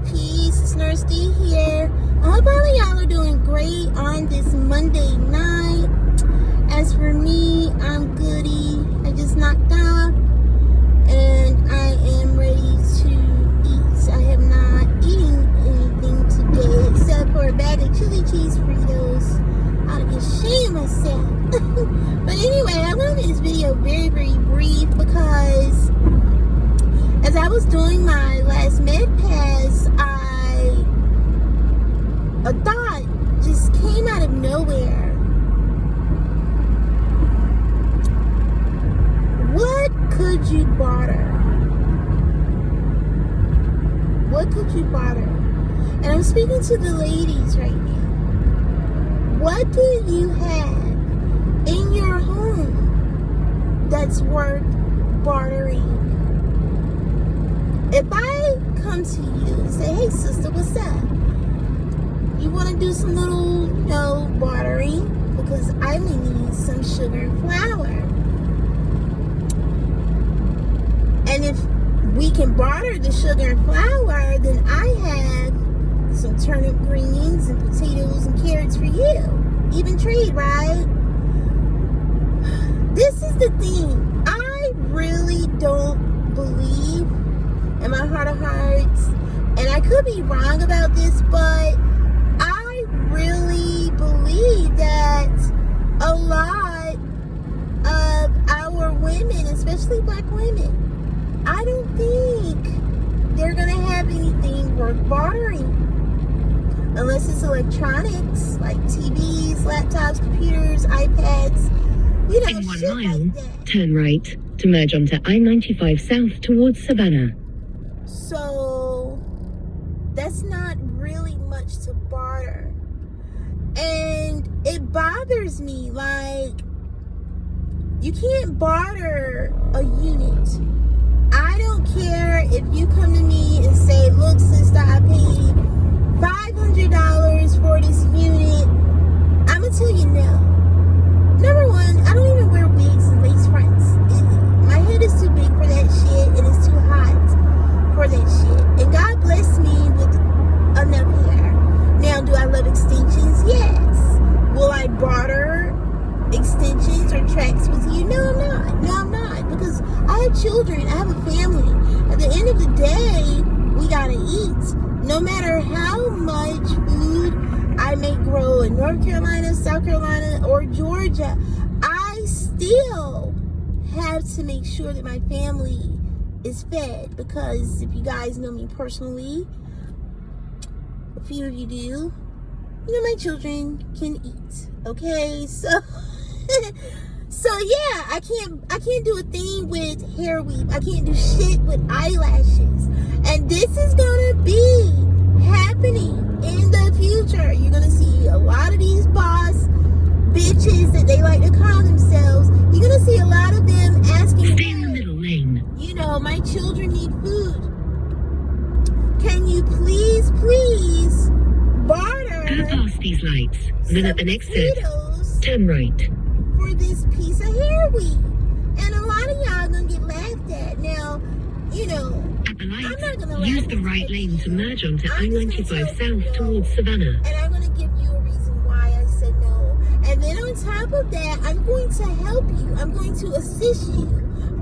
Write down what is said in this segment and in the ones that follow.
peace. It's Nurse D here. I hope all of y'all are doing great on this Monday night. As for me, I'm goody. I just knocked off and I am ready to eat. I have not eaten anything today except for a bag of chili cheese Fritos. I ought to be ashamed of myself. But anyway, I want to make this video very, very brief because as I was doing my last med pass, a thought just came out of nowhere. What could you barter? What could you barter? And I'm speaking to the ladies right now. What do you have in your home that's worth bartering? If I come to you and say, hey sister, what's up? You want to do some little, bartering? Because I may need some sugar and flour. And if we can barter the sugar and flour, then I have some turnip greens and potatoes and carrots for you. Even trade, right? This is the thing. I really don't believe in my heart of hearts, and I could be wrong about this, but I really believe that a lot of our women, especially black women, I don't think they're gonna have anything worth bartering unless it's electronics like TVs, laptops, computers, iPads, In 1 mile, like that. turn right to merge onto I-95 South towards Savannah. So that's not really much to barter. And it bothers me, like, you can't barter a unit. I don't care if you come to me and say, look sister, I paid $500 for this unit. I'm gonna tell you no. Number one, I don't even wear wigs and lace fronts. My head is too big for that shit, and it's too hot for that shit. And God bless me with enough hair. Now, do I love extensions? Yes. Will I barter extensions or tracks with you? No, I'm not. No, I'm not. Because I have children. I have a family. At the end of the day, we gotta eat. No matter how much food I may grow in North Carolina, South Carolina, or Georgia, I still have to make sure that my family is fed, because if you guys know me personally, a few of you do, my children can eat. Okay, so yeah, I can't do a thing with hair weave. I can't do shit with eyelashes. And this is gonna be happening in the future. You're gonna see a lot of these boss bitches that they like to call themselves. You're gonna see a lot of them asking, Stay in the middle lane. my children need food. Can you please barter Go past these lights, then at the next set, potatoes turn right. for this piece of hair weave? And a lot of y'all gonna get laughed at. Now, At the I'm not gonna lights, use laugh the at right you. lane to merge onto I'm just I-95 gonna tell you South no. towards Savannah. And I'm going to give you a reason why I said no. And then on top of that, I'm going to help you. I'm going to assist you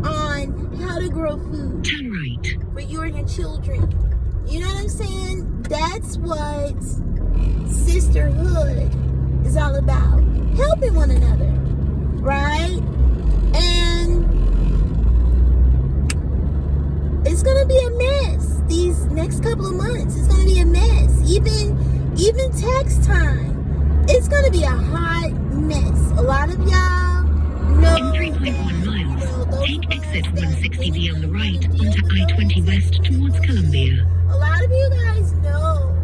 on how to grow food Turn right. for you and your children. You know what I'm saying? That's what sisterhood is all about. Helping one another, right? And it's going to be a mess these next couple of months. It's going to be a mess. Even tax time, it's going to be a hot mess. A lot of y'all know In 3.1 that, miles, those take of us exit that 160B on the really right deal onto with I-20 those West towards Columbia. A lot of you guys know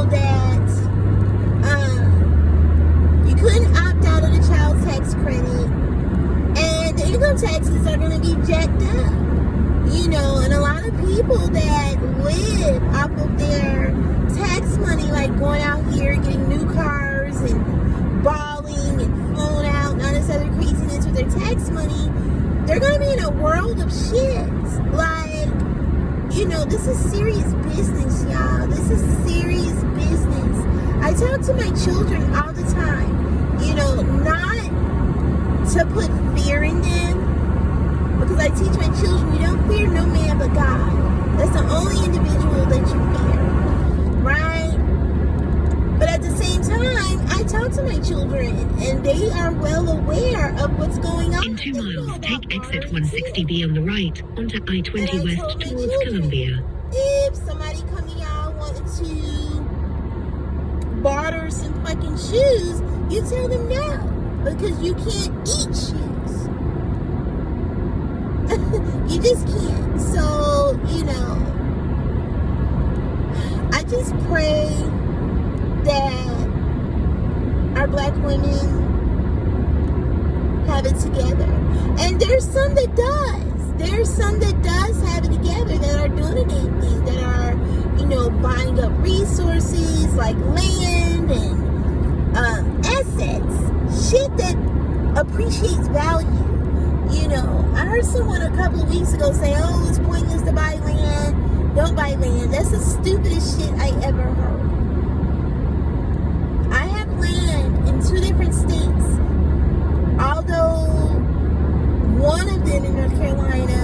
that you couldn't opt out of the child tax credit, and the income taxes are going to be jacked up. And a lot of people that live off of their tax money, like going out here getting new cars and balling and flown out and all this other craziness, their tax money, they're going to be in a world of shit. Like, you know, this is serious business, y'all. This is serious business. I talk to my children all the time, you know, not to put fear in them, because I teach my children, you don't fear no man but God. That's the only individual that you fear, right? But at the same time, I talk to my children, and they are well aware of what's going on. In 2 miles, take exit 160B on the right, onto I-20 west towards Columbia. If somebody coming out wanted to barter some fucking shoes, you tell them no, because you can't eat shoes. You just can't. So, you know, I just pray that our black women have it together. And there's some that does. There's some that does have it together, that are doing a damn thing, that are, you know, buying up resources like land and assets, shit that appreciates value. You know, I heard someone a couple of weeks ago say, oh, it's pointless to buy land. Don't buy land. That's the stupidest shit I ever heard. I have land in 2 different states. Although one of them in North Carolina,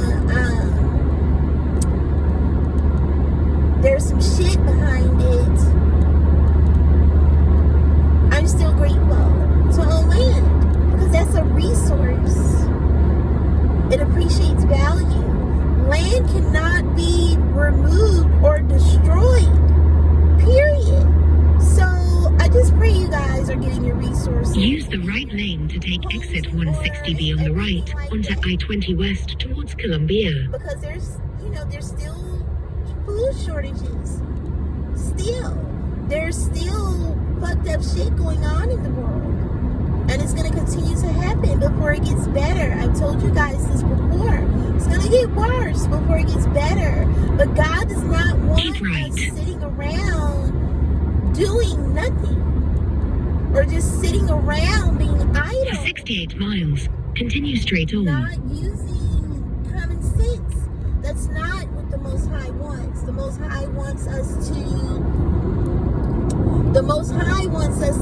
there's some shit behind it. I'm still grateful to own land, because that's a resource. It appreciates value. Land cannot be removed or destroyed, period. So I just pray you guys are getting your resources. Use the right lane to take exit 160B on the right, onto I-20 west towards Columbia. Because there's, you know, there's still food shortages. There's still fucked up shit going on in the world. And it's going to continue to happen before it gets better. I've told you guys this before. It's going to get worse before it gets better. But God does not want us sitting around doing nothing. Or just sitting around being idle. For 68 miles, continue straight on. Not using common sense. That's not what the Most High wants. The Most High wants us to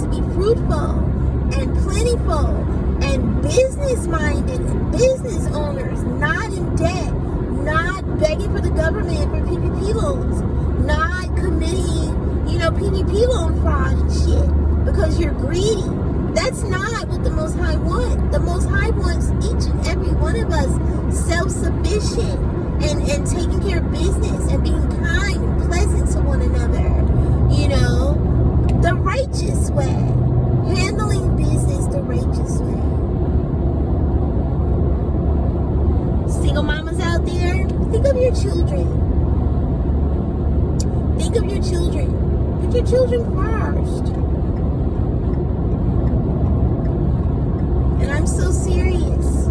be fruitful and plentiful and business-minded and business owners, not in debt, not begging for the government for PPP loans, not committing, you know, PPP loan fraud and shit because you're greedy. That's not what the Most High wants. The Most High wants each and every one of us self-sufficient and taking care of business and being kind and pleasant to one another. You know, the righteous way. Handling business the righteous way. Single mamas out there, think of your children. Think of your children. Put your children first. And I'm so serious.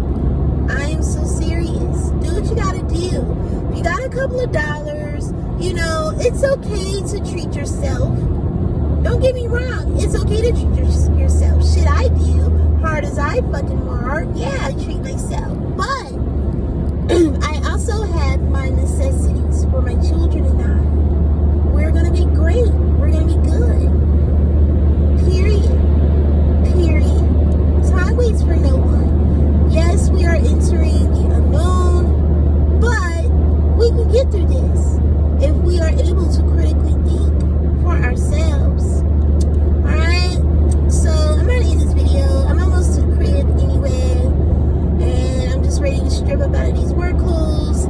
I am so serious. Do what you gotta do. If you got a couple of dollars, you know, it's okay to treat yourself. Don't get me wrong. It's okay to treat yourself. Shit, I do. Hard as I fucking work. Yeah, I treat myself. But I also have my necessities for my children and I. We're going to be great. We're going to be good. Period. Time waits for no one. Yes, we are entering the unknown, but we can get through this if we are able to critically think for ourselves. Alright? So I'm gonna end this video. I'm almost to the crib anyway. And I'm just ready to strip up out of these work clothes